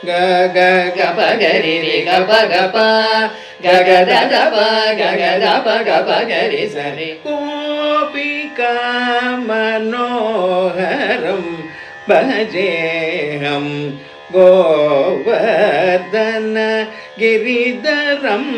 க க க ப க ரி ரி க ப க ப க க த த ப க க த ப க ப க ரி ச ரி கோபிகா மனோஹரம் பஜேஹம் கோவர்தன கிரிதரம்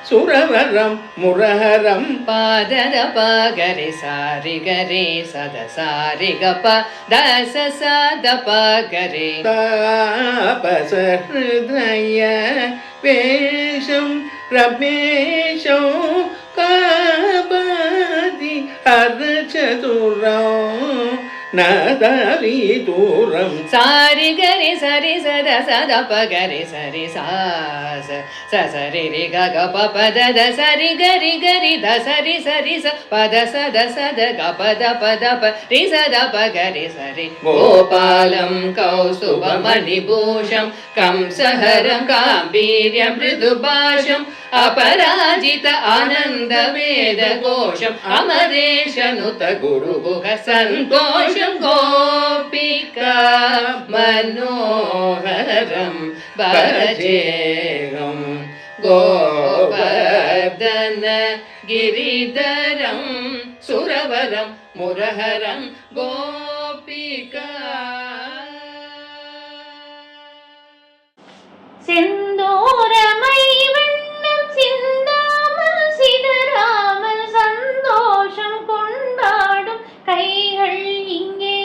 சுரவரம் முரஹரம் பாதர பகரி சாரி கரி சத சாரி கப தச சத பகரி தாபச ஹிருதய வேஷம் ரமேஷம் காபதி ஹர்ச்சதுரம் நதவி தூரம் சாரி கரி சரி சத சத பகரி சரி சாச சரி ரி க க ப பத த சரி கரி கரி த சரி சரி ச பத சத சத க பத பத ப ரி சத பகரி சரி கோபாலம் கௌஸ்துப மணிபூஷம் கம்சஹரம் காம்பீர்யம் மிருதுபாஷம் अपराजित आनंद वेद घोषम अमरेशनुत गुरुगुह संतोषम गोपिका मनोहरम भजेहम गोवर्धन गिरिधरम सुरवरम मुरहरम गोपिका செந்தூரமை சிந்தாமல் சிதறாமல் சந்தோஷம் கொண்டாடும் கைகள் இங்கே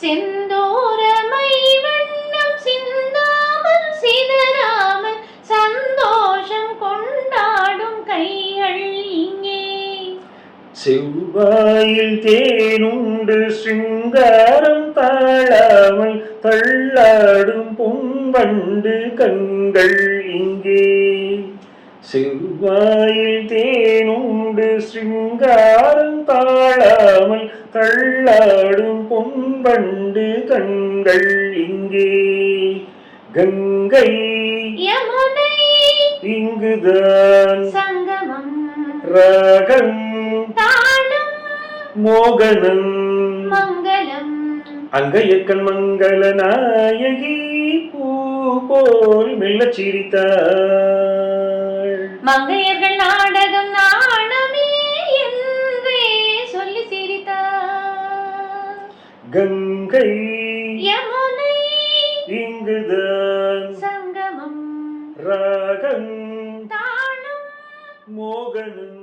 செந்தூரமை வண்ணம் சிந்தாமல் சிதறாமல் சந்தோஷம் கொண்டாடும் கைகள் இங்கே செவ்வாயில் தேனுண்டு சிங்காரம் தாழாமல் தள்ளாடும் பொன்வண்டு கண்கள் இங்கே செவ்வாயில் தேனுண்டு சிங்காரம் தாழாமல் தள்ளாடும் பொன்வண்டு கண்கள் இங்கே கங்கை யமுனை இங்குதான் சங்கமம் ராகம் தாளம் மோகனம் மங்களம் அங்கையக்கன் மங்கள நாயகி பூ போல் மெல்லச் சிரித்தாள் மங்கையர்கள் நாடகம் நாணமே என்றே சொல்லி சிரித்தார் கங்கை யமுனை இங்குதான் சங்கமம் ராகம் தாளம் மோகனம்